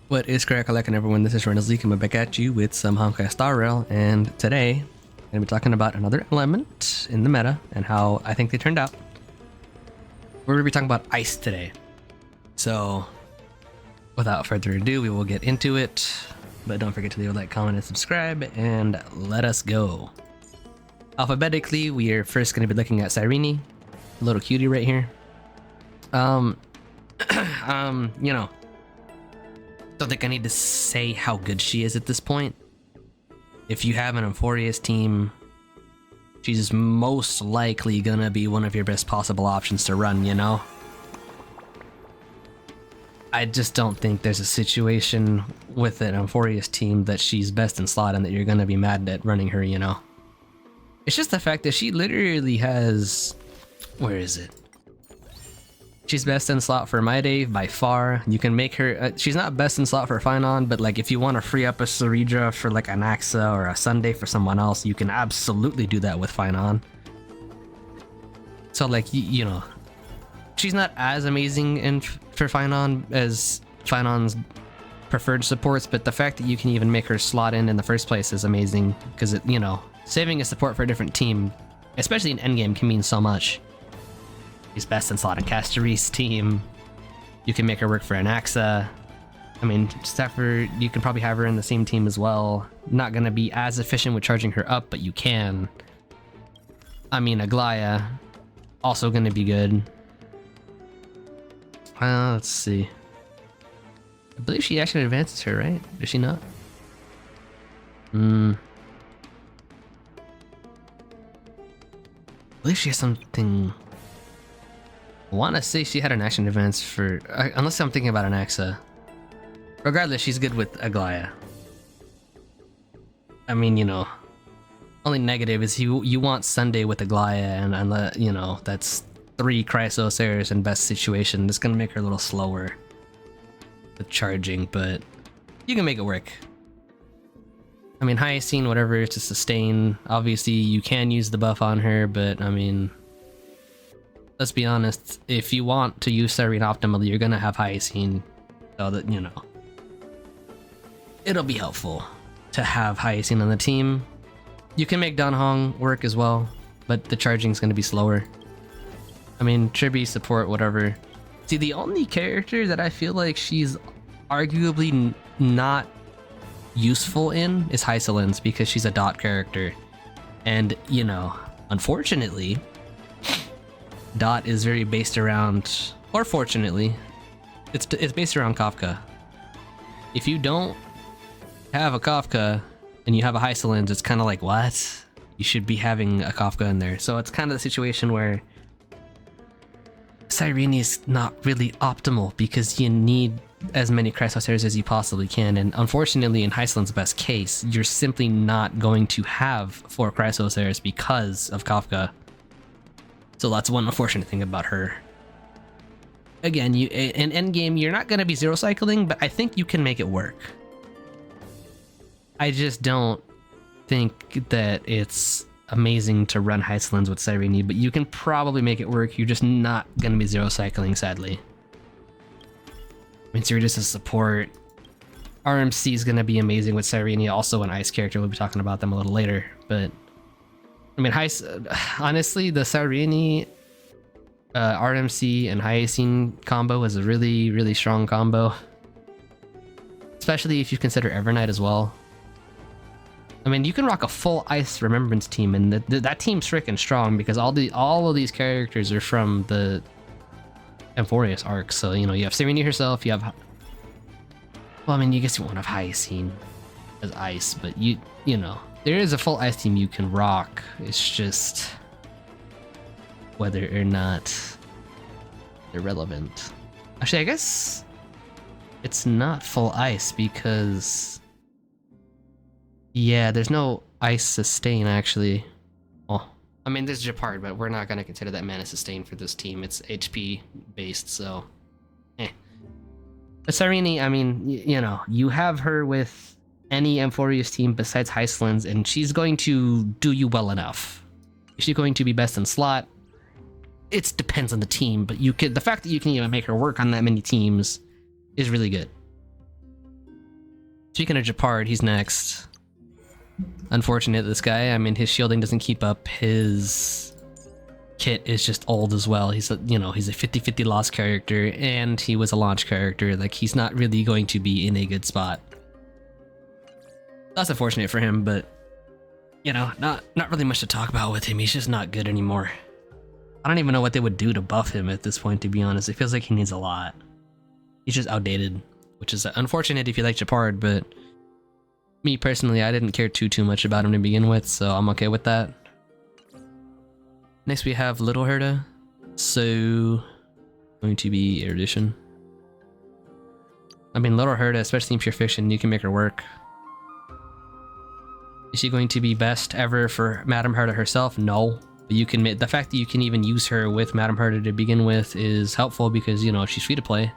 What is crack-a-lackin' everyone, this is Ruan Mei coming back at you with some Honkai Star Rail, and today I'm going to be talking about another element in the meta and how I think they turned out. We're going to be talking about ice today. So, without further ado, we will get into it, but don't forget to leave a like, comment, and subscribe, and let us go. Alphabetically, we are first going to be looking at Cyrene, a little cutie right here. You know, don't think I need to say how good she is at this point. If you have an Amphoreus team, she's most likely gonna be one of your best possible options to run, you know? I just don't think there's a situation with an Amphoreus team that she's best in slot and that you're gonna be mad at running her, you know? It's just the fact that she literally has... where is it? She's best in slot for My Day by far. You can make her... she's not best in slot for Finon, but like if you want to free up a Ceridra for like an Axa or a Sunday for someone else, you can absolutely do that with Finon. So like, you know, she's not as amazing for Finon as Finon's preferred supports, but the fact that you can even make her slot in the first place is amazing, because it, you know, saving a support for a different team, especially in endgame, can mean so much. She's best in slot in Casteree's team. You can make her work for an Axa. I mean, Stafford, you can probably have her in the same team as well. Not gonna be as efficient with charging her up, but you can. I mean, Aglaya, also gonna be good. Let's see. I believe she actually advances her, right? Does she not? I believe she has something... I want to say she had an action advance for... unless I'm thinking about an Axa. Regardless, she's good with Aglaya. I mean, you know, only negative is you want Sunday with Aglaya, and you know, that's 3 Chrysosaurs in best situation. That's gonna make her a little slower with charging, but you can make it work. I mean, Hyacine, whatever, to sustain. Obviously, you can use the buff on her, but I mean... let's be honest, if you want to use Cyrene optimally, you're gonna have Hyacine, so that, you know, it'll be helpful to have Hyacine on the team. You can make Danhong work as well, but the charging's gonna be slower. I mean, Tribi support, whatever. See, the only character that I feel like she's arguably not useful in is Hysolence, because she's a dot character. And, you know, unfortunately... dot is very based around, or fortunately, it's based around Kafka. If you don't have a Kafka and you have a Hysolence, it's kind of like, what? You should be having a Kafka in there. So it's kind of the situation where Cyrene is not really optimal, because you need as many Chrysosaurs as you possibly can, and unfortunately in Hysolence's best case, you're simply not going to have 4 Chrysosaurs because of Kafka. So that's one unfortunate thing about her. Again, in endgame, you're not going to be zero cycling, but I think you can make it work. I just don't think that it's amazing to run Hysolence with Cyrene, but you can probably make it work. You're just not going to be zero cycling, sadly. I mean, Cyrene is support. RMC is going to be amazing with Cyrene, also an ice character. We'll be talking about them a little later, but... I mean, honestly, the Cyrene, RMC, and Hyacine combo is a really, really strong combo. Especially if you consider Evernight as well. I mean, you can rock a full Ice Remembrance team, and that team's freaking strong, because all of these characters are from the Amphoreus arc. So, you know, you have Cyrene herself, you have... well, I mean, you guess you won't have Hyacine as Ice, but you know... there is a full ice team you can rock. It's just whether or not they're relevant. Actually, I guess it's not full ice, because yeah, there's no ice sustain actually. Well, I mean, there's Gepard, but we're not gonna consider that mana sustain for this team. It's HP based, so But Cyrene, I mean, you know, you have her with any Amphoreus team besides Hysolence, and she's going to do you well enough. Is she going to be best in slot? It depends on the team, but the fact that you can even make her work on that many teams is really good. Speaking of Gepard, he's next. Unfortunate, this guy. I mean, his shielding doesn't keep up. His kit is just old as well. He's a, you know, he's a 50-50 loss character, and he was a launch character. Like, he's not really going to be in a good spot. That's unfortunate for him, but you know, not really much to talk about with him. He's just not good anymore. I don't even know what they would do to buff him at this point, to be honest. It feels like he needs a lot. He's just outdated, which is unfortunate if you like Gepard, but me personally, I didn't care too much about him to begin with, so I'm okay with that. Next we have Little Hera. So, going to be erudition. I mean, Little Hera, especially in pure fiction, you can make her work. Is she going to be best ever for Madame Hera herself? No. But you can the fact that you can even use her with Madame Hera to begin with is helpful because, you know, she's free to play.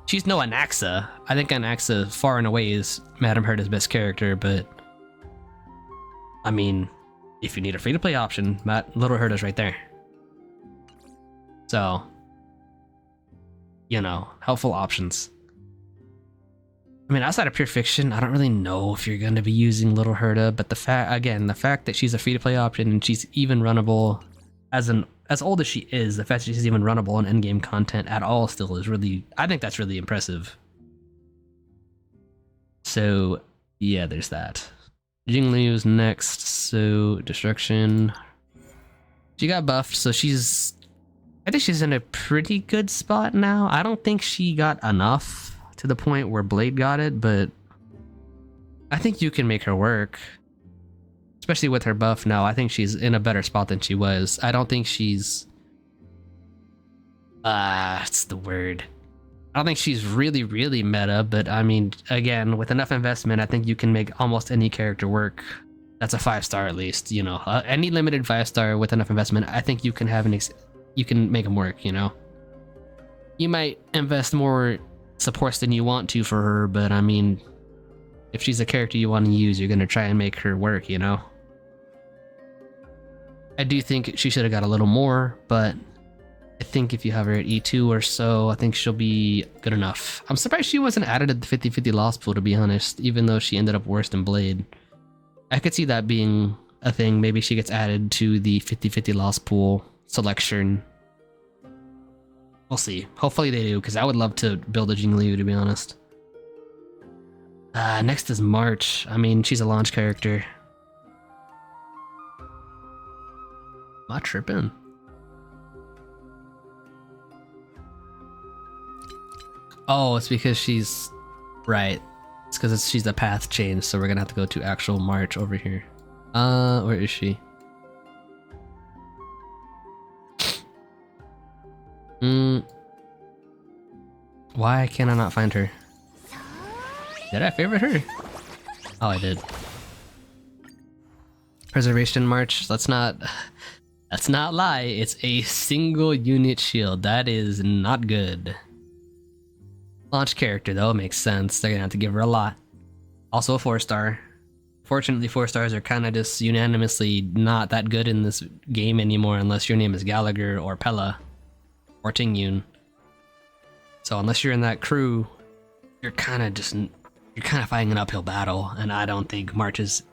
She's no Anaxa. I think Anaxa far and away is Madame Hera's best character, but I mean, if you need a free to play option, Little Hera's right there. So, you know, helpful options. I mean, outside of pure fiction, I don't really know if you're going to be using Little Hera, but the fact that she's a free-to-play option and she's even runnable as old as she is, the fact that she's even runnable in endgame content at all still is really, I think that's really impressive. So, yeah, there's that. Jingliu's next, so Destruction. She got buffed, so I think she's in a pretty good spot now. I don't think she got enough to the point where Blade got it, but I think you can make her work. Especially with her buff now, I think she's in a better spot than she was. I don't think she's... what's the word? I don't think she's really meta, but I mean, again, with enough investment, I think you can make almost any character work. That's a 5-star at least, you know. Any limited 5-star with enough investment, I think you can have you can make them work, you know. You might invest more supports than you want to for her, but I mean, if she's a character you want to use, you're gonna try and make her work, you know. I do think she should have got a little more, but I think if you have her at E2 or so, I think she'll be good enough. I'm surprised she wasn't added at the 50-50 loss pool, to be honest, even though she ended up worse than Blade. I could see that being a thing. Maybe she gets added to the 50-50 loss pool selection. We'll see. Hopefully they do, because I would love to build a Jingliu, to be honest. Next is March. I mean, she's a launch character. I'm not tripping. Oh, it's because she's... Right. It's because she's a path change, so we're gonna have to go to actual March over here. Where is she? Why can I not find her? Did I favorite her? Oh, I did. Preservation March. Let's not lie. It's a single unit shield. That is not good. Launch character though, makes sense. They're gonna have to give her a lot. Also a 4-star. Fortunately, 4-stars are kind of just unanimously not that good in this game anymore unless your name is Gallagher or Pela or Tingyun. So unless you're in that crew, you're kind of fighting an uphill battle, and I don't think March is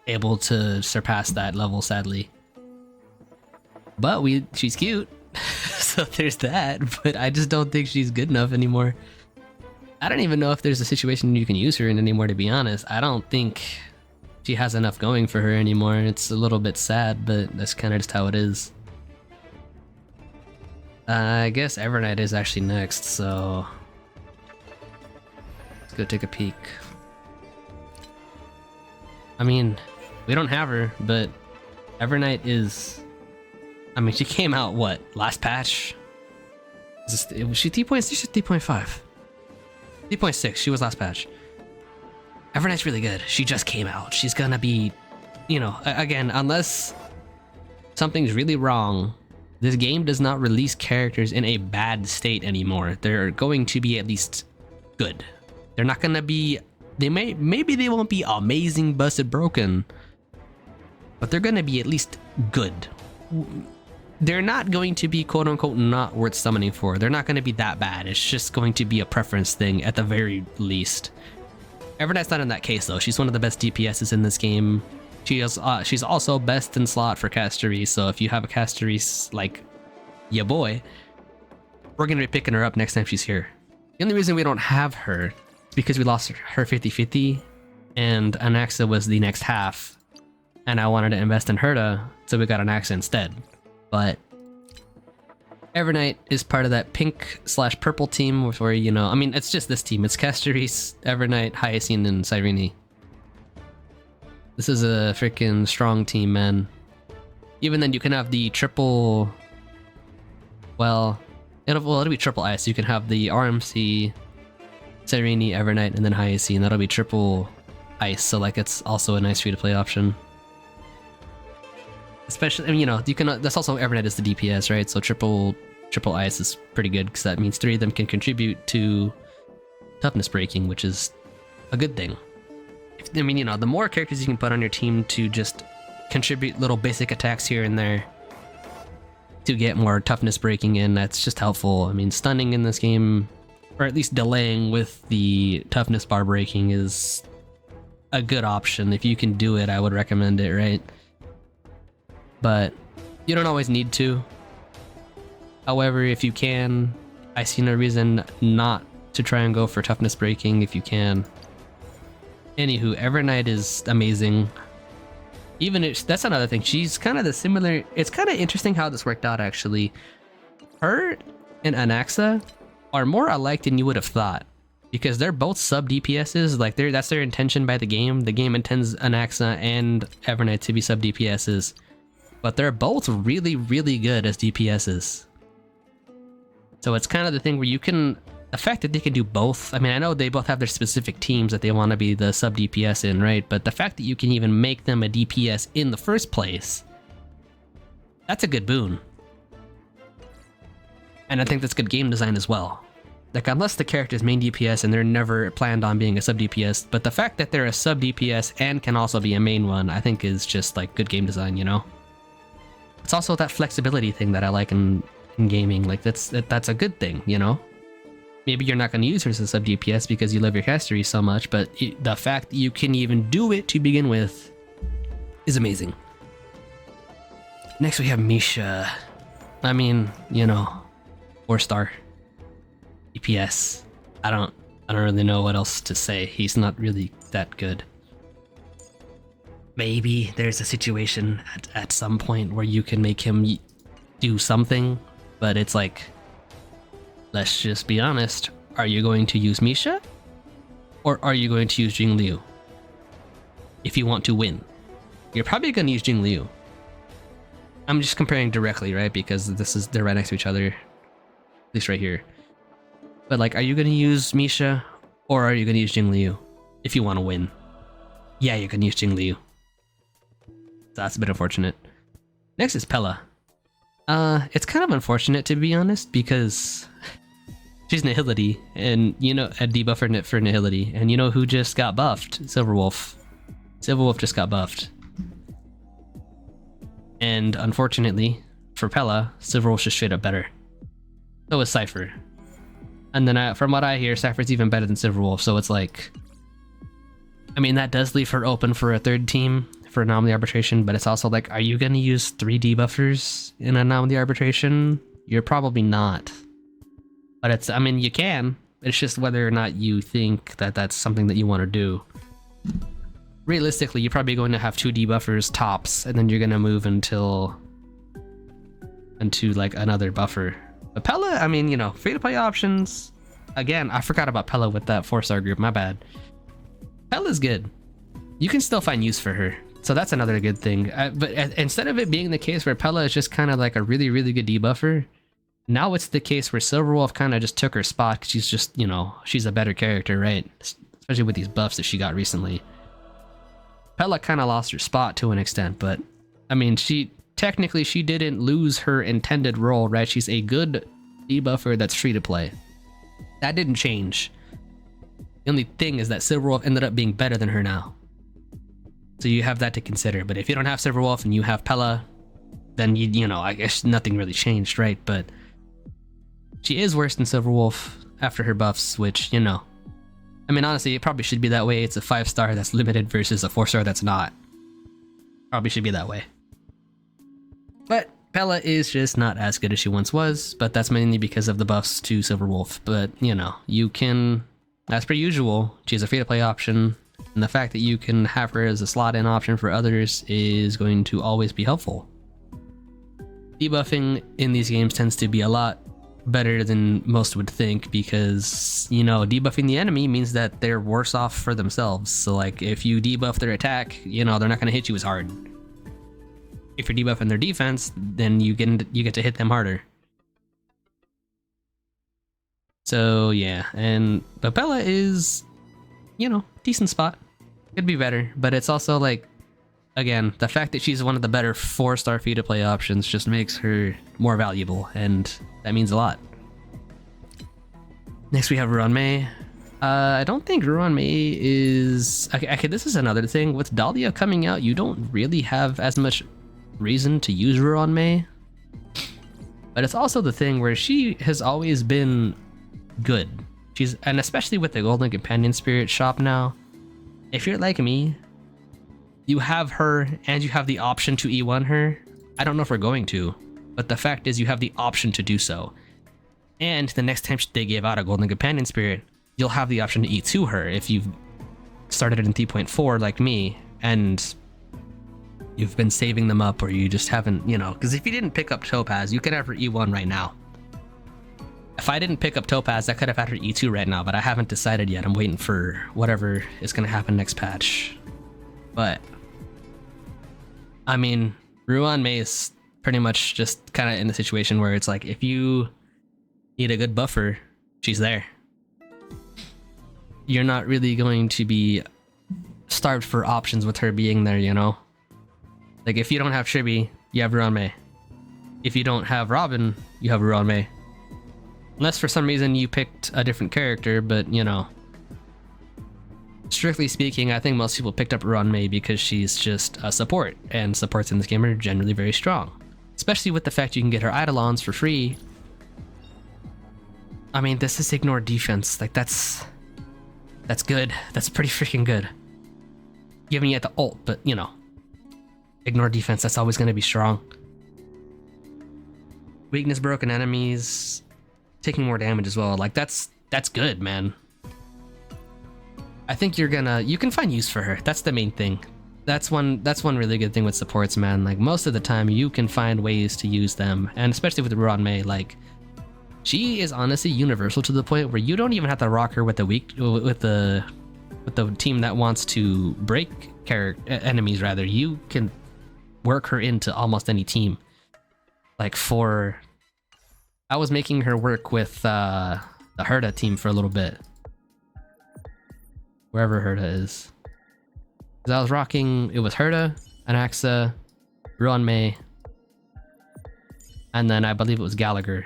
able to surpass that level, sadly. But she's cute, so there's that, but I just don't think she's good enough anymore. I don't even know if there's a situation you can use her in anymore, to be honest. I don't think she has enough going for her anymore. It's a little bit sad, but that's kind of just how it is. I guess Evernight is actually next, so let's go take a peek. I mean, we don't have her, but Evernight is... I mean, she came out, what, last patch? Was she 3.6 or 3.5? 3.6, she was last patch. Evernight's really good. She just came out. She's gonna be, you know, again, unless something's really wrong, this game does not release characters in a bad state anymore. They're going to be at least good. They're not gonna be, maybe they won't be amazing, busted, broken, but they're gonna be at least good. They're not going to be quote unquote not worth summoning for. They're not going to be that bad. It's just going to be a preference thing at the very least. Evernight's not in that case though. She's one of the best DPSs in this game. She's also best in slot for castery, so if you have a castery like ya boy, we're gonna be picking her up next time she's here. The only reason we don't have her is because we lost her 50-50 and Anaxa was the next half, and I wanted to invest in Herta, so we got Anaxa instead. But Evernight is part of that pink/purple team where, you know, I mean, it's just this team. It's Casteris, Evernight, Hyacinth, and Cyrene. This is a freaking strong team, man. Even then, you can have the triple... Well, it'll be triple ice. You can have the RMC, Cyrene, Evernight, and then Hyacinth. That'll be triple ice, so like it's also a nice free-to-play option. Especially, I mean, you know, you can. That's also Evernight is the DPS, right? So triple ice is pretty good because that means 3 of them can contribute to toughness breaking, which is a good thing. I mean, you know, the more characters you can put on your team to just contribute little basic attacks here and there to get more toughness breaking in, that's just helpful. I mean, stunning in this game, or at least delaying with the toughness bar breaking, is a good option. If you can do it, I would recommend it, right? But you don't always need to. However, if you can, I see no reason not to try and go for toughness breaking if you can. Anywho, Evernight is amazing. Even if that's another thing, she's kind of the similar. It's kind of interesting how this worked out actually. Her and Anaxa are more alike than you would have thought, because they're both sub DPSs. Like that's their intention by the game. The game intends Anaxa and Evernight to be sub DPSs. But they're both really, really good as DPSs. So it's kind of the thing where you can... The fact that they can do both... I mean, I know they both have their specific teams that they want to be the sub-DPS in, right? But the fact that you can even make them a DPS in the first place... That's a good boon. And I think that's good game design as well. Like, unless the character's main DPS and they're never planned on being a sub-DPS, but the fact that they're a sub-DPS and can also be a main one, I think is just, like, good game design, you know? It's also that flexibility thing that I like in gaming. Like that's a good thing, you know? Maybe you're not going to use her as a sub DPS because you love your castery so much, but the fact that you can even do it to begin with is amazing. Next we have Misha. I mean, you know, 4-star DPS. I don't really know what else to say. He's not really that good. Maybe there's a situation at some point where you can make him do something, but it's like, let's just be honest. Are you going to use Misha? Or are you going to use Jingliu? If you want to win. You're probably going to use Jingliu. I'm just comparing directly, right? Because they're right next to each other. At least right here. But like, are you going to use Misha? Or are you going to use Jingliu? If you want to win. Yeah, you can use Jingliu. That's a bit unfortunate. Next is Pela. It's kind of unfortunate to be honest, because she's Nihility, and you know, a debuffer for Nihility, and you know who just got buffed? Silverwolf. Silverwolf just got buffed. And unfortunately, for Pela, Silverwolf's just straight up better. So is Cypher. And then from what I hear, Cypher's even better than Silverwolf, so it's like... I mean, that does leave her open for a third team for anomaly arbitration, but it's also like, are you going to use 3 debuffers in anomaly arbitration? You're probably not. But it's, I mean, you can. It's just whether or not you think that that's something that you want to do. Realistically, you're probably going to have 2 debuffers tops, and then you're going to move into like another buffer. But Pela, I mean, you know, free-to-play options. Again, I forgot about Pela with that 4-star group, my bad. Pela's good. You can still find use for her. So that's another good thing. But instead of it being the case where Pela is just kind of like a really, really good debuffer, now it's the case where Silverwolf kind of just took her spot because she's just, you know, she's a better character, right? Especially with these buffs that she got recently. Pela kind of lost her spot to an extent, but I mean, technically she didn't lose her intended role, right? She's a good debuffer that's free to play. That didn't change. The only thing is that Silverwolf ended up being better than her now. So you have that to consider. But if you don't have Silverwolf and you have Pela, then you know, I guess nothing really changed, right? But she is worse than Silverwolf after her buffs, which, you know, I mean, honestly, it probably should be that way. It's a 5-star that's limited versus a 4-star that's not. Probably should be that way. But Pela is just not as good as she once was, but that's mainly because of the buffs to Silverwolf. But, you know, you can, as per usual, choose a free-to-play option, and the fact that you can have her as a slot-in option for others is going to always be helpful. Debuffing in these games tends to be a lot better than most would think because, you know, debuffing the enemy means that they're worse off for themselves. So, like, if you debuff their attack, you know, they're not going to hit you as hard. If you're debuffing their defense, then you get to hit them harder. So yeah, and Pela is, you know, decent spot. Could be better, but it's also like, again, the fact that she's one of the better 4-star free-to-play options just makes her more valuable, and that means a lot. Next we have Ruan Mei. I don't think Ruan Mei is... Okay, this is another thing. With Dahlia coming out, you don't really have as much reason to use Ruan Mei. But it's also the thing where she has always been good. And especially with the Golden Companion Spirit shop now, if you're like me, you have her and you have the option to E1 her. I don't know if we're going to, but the fact is you have the option to do so. And the next time they give out a Golden Companion Spirit, you'll have the option to E2 her if you've started it in 3.4 like me, and you've been saving them up, or you just haven't, you know, because if you didn't pick up Topaz, you could have her E1 right now. If I didn't pick up Topaz, I could have had her E2 right now, but I haven't decided yet. I'm waiting for whatever is going to happen next patch. But, I mean, Ruan Mei is pretty much just kind of in the situation where it's like, if you need a good buffer, she's there. You're not really going to be starved for options with her being there, you know? Like, if you don't have Chibi, you have Ruan Mei. If you don't have Robin, you have Ruan Mei. Unless for some reason you picked a different character, but, you know. Strictly speaking, I think most people picked up Ruan Mei because she's just a support, and supports in this game are generally very strong. Especially with the fact you can get her Eidolons for free. I mean, this is ignore defense. Like, that's good. That's pretty freaking good. Giving you the ult, but, you know. Ignore defense, that's always going to be strong. Weakness broken enemies, taking more damage as well. Like, that's good, man. I think you can find use for her. That's the main thing. That's one really good thing with supports, man. Like, most of the time you can find ways to use them, and especially with Ruan Mei, like, she is honestly universal to the point where you don't even have to rock her with the team that wants to break enemies. Rather, you can work her into almost any team. Like, I was making her work with the Hera team for a little bit, wherever Hera is. Because I was rocking, it was Hera, Anaxa, Ruan Mei, and then I believe it was Gallagher.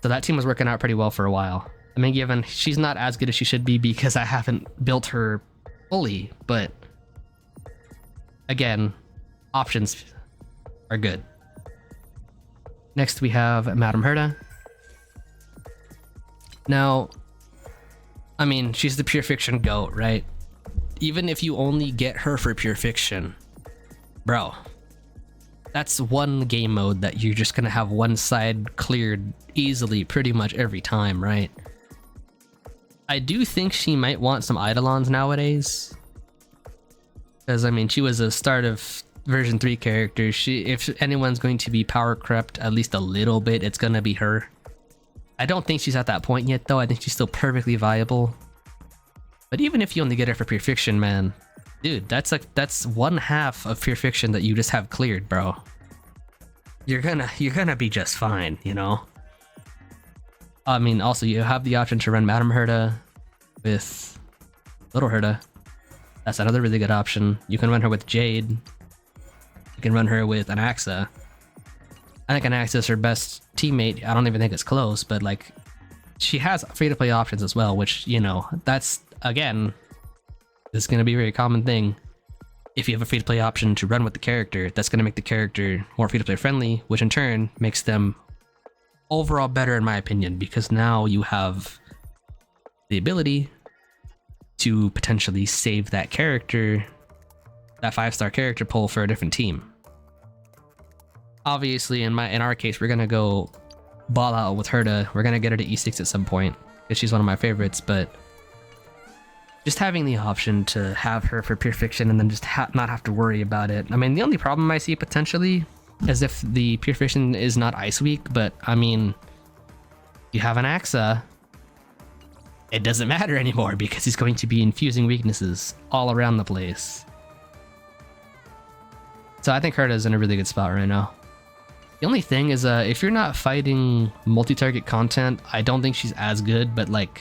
So that team was working out pretty well for a while. I mean, given she's not as good as she should be because I haven't built her fully, but again, options are good. Next we have Madame Hera. Now, I mean, she's the Pure Fiction GOAT, right? Even if you only get her for Pure Fiction, bro, that's one game mode that you're just gonna have one side cleared easily pretty much every time, right? I do think she might want some Eidolons nowadays. Because, I mean, she was a start of version 3 character. If anyone's going to be power crept at least a little bit, it's gonna be her. I don't think she's at that point yet, though. I think she's still perfectly viable. But even if you only get her for Pure Fiction, man, dude, that's one half of Pure Fiction that you just have cleared, bro. You're gonna be just fine, you know? I mean, also, you have the option to run Madame Hera with Little Hera. That's another really good option. You can run her with Jade. You can run her with Anaxa. I think Anaxa is her best teammate. I don't even think it's close, but, like, she has free-to-play options as well, which, you know, that's, again, this is going to be a very common thing. If you have a free-to-play option to run with the character, that's going to make the character more free-to-play friendly, which in turn makes them overall better, in my opinion, because now you have the ability to potentially save that character, that 5-star character pool for a different team. Obviously, in our case, we're gonna go ball out with Herta. We're gonna get her to E6 at some point because she's one of my favorites. But just having the option to have her for pure fiction and then just not have to worry about it. I mean, the only problem I see potentially is if the pure fiction is not ice weak. But I mean, you have an Axa, it doesn't matter anymore because he's going to be infusing weaknesses all around the place. So I think Herta's in a really good spot right now. The only thing is, if you're not fighting multi-target content, I don't think she's as good, but like,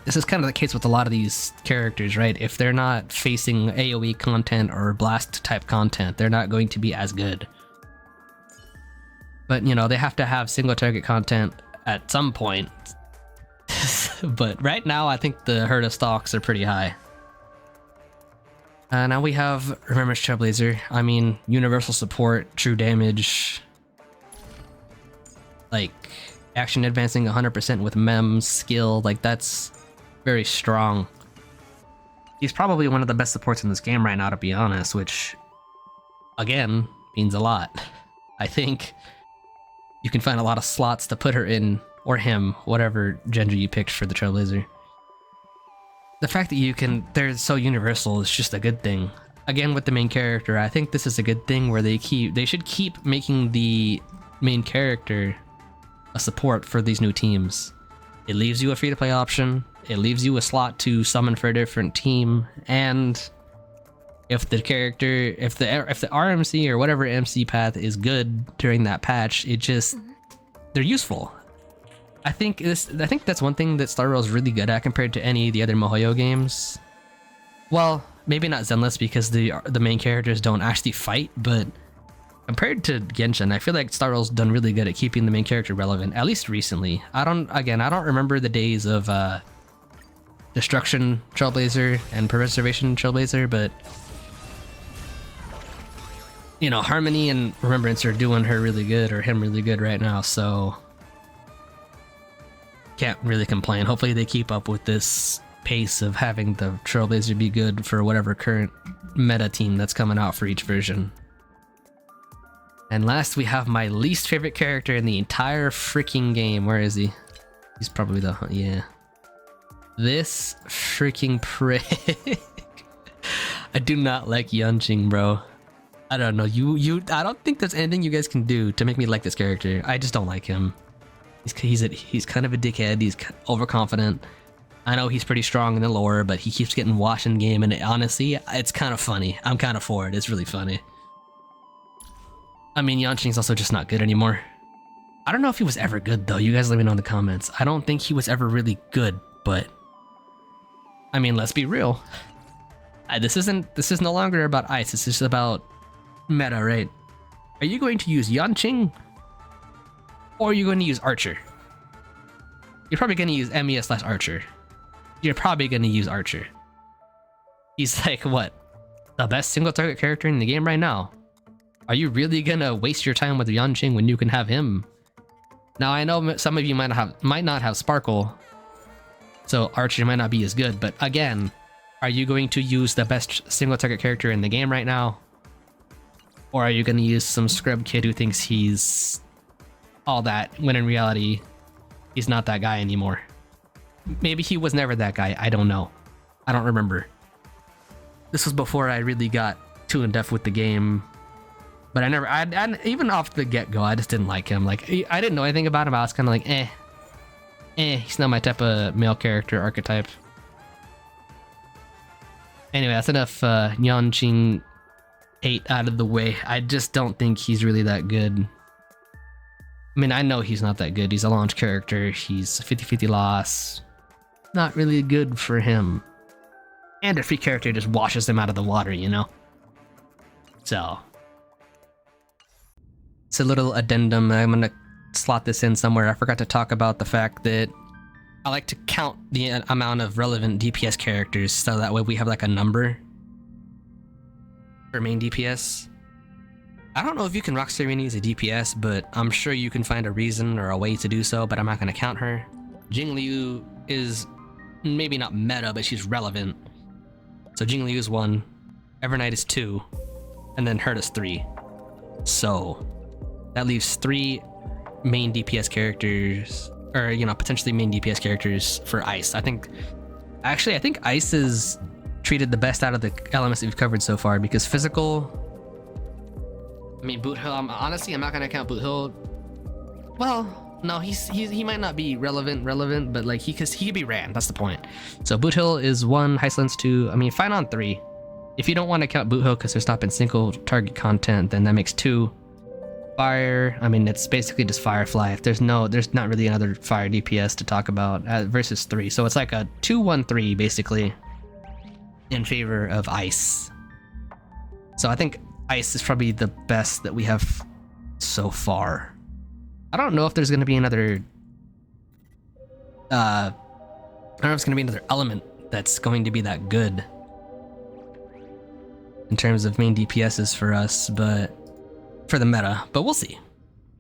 this is kind of the case with a lot of these characters, right? If they're not facing AoE content or blast type content, they're not going to be as good. But, you know, they have to have single target content at some point. But right now, I think the Herta stocks are pretty high. Now we have Remembrance Trailblazer. I mean, universal support, true damage, like action advancing 100% with mem skill, like that's very strong. He's probably one of the best supports in this game right now, to be honest, which again means a lot. I think you can find a lot of slots to put her in, or him, whatever gender you picked for the Trailblazer. The fact that they're so universal is just a good thing. Again, with the main character, I think this is a good thing where they should keep making the main character a support for these new teams. It leaves you a free-to-play option, it leaves you a slot to summon for a different team, and if the RMC or whatever MC path is good during that patch, they're useful. I think that's one thing that Star Rail's really good at compared to any of the other MoHoYo games. Well, maybe not Zenless because the main characters don't actually fight, but compared to Genshin, I feel like Star Rail's done really good at keeping the main character relevant, at least recently. I don't remember the days of Destruction Trailblazer and Preservation Trailblazer, but you know, Harmony and Remembrance are doing her really good, or him really good right now, so can't really complain. Hopefully they keep up with this pace of having the Trailblazer be good for whatever current meta team that's coming out for each version. And last, we have my least favorite character in the entire freaking game. Where is he? He's probably yeah. This freaking prick. I do not like Yanqing, bro. I don't know. I don't think there's anything you guys can do to make me like this character. I just don't like him. He's kind of a dickhead. He's overconfident. I know he's pretty strong in the lore, but he keeps getting washed in game, and honestly, it's kind of funny. I'm kind of for it. It's really funny. I mean, Yanqing's also just not good anymore. I don't know if he was ever good, though. You guys let me know in the comments. I don't think he was ever really good, but I mean, let's be real. This is no longer about ice. This is about meta, right? Are you going to use Yanqing, or are you going to use Archer? You're probably going to use MES/Archer. You're probably going to use Archer. He's like, what? The best single target character in the game right now. Are you really gonna waste your time with Yanqing when you can have him? Now I know some of you might not have Sparkle, so Archer might not be as good, but again, are you going to use the best single target character in the game right now? Or are you gonna use some scrub kid who thinks he's all that, when in reality, he's not that guy anymore? Maybe he was never that guy, I don't know. I don't remember. This was before I really got too in depth with the game. But I even off the get-go, I just didn't like him. Like, I didn't know anything about him. I was kind of like, he's not my type of male character archetype. Anyway, that's enough Yanqing hate out of the way. I just don't think he's really that good. I mean, I know he's not that good. He's a launch character. He's a 50-50 loss. Not really good for him. And a free character just washes him out of the water, you know? So it's a little addendum. I'm gonna slot this in somewhere. I forgot to talk about the fact that I like to count the amount of relevant DPS characters, so that way we have like a number for main DPS. I don't know if you can rock Cyrene as a DPS, but I'm sure you can find a reason or a way to do so, but I'm not gonna count her. Jingliu is maybe not meta, but she's relevant. So Jingliu is 1, Evernight is 2, and then Hera's 3. So that leaves 3 main DPS characters, or you know, potentially main DPS characters for Ice. I think Ice is treated the best out of the elements that we've covered so far, because physical, I mean, Boot Hill, honestly, I'm not gonna count Boot Hill. Well, no, he might not be relevant, but like he could be ran. That's the point. So Boot Hill is 1, Heistland's 2. I mean, fine on 3. If you don't want to count Boot Hill because there's not been single target content, then that makes 2. Fire, I mean, it's basically just Firefly. If there's not really another fire DPS to talk about versus 3. So it's like a 2-1-3 basically in favor of Ice. So I think Ice is probably the best that we have so far. I don't know if there's going to be another I don't know if it's going to be another element that's going to be that good in terms of main DPSs for us, but for the meta, but we'll see.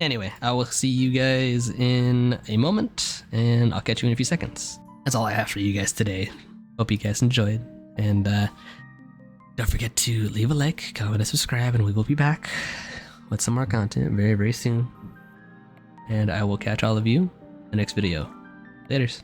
Anyway, I will see you guys in a moment, and I'll catch you in a few seconds. That's all I have for you guys today. Hope you guys enjoyed, and don't forget to leave a like, comment, and subscribe, and we will be back with some more content very, very soon. And I will catch all of you in the next video. Laters.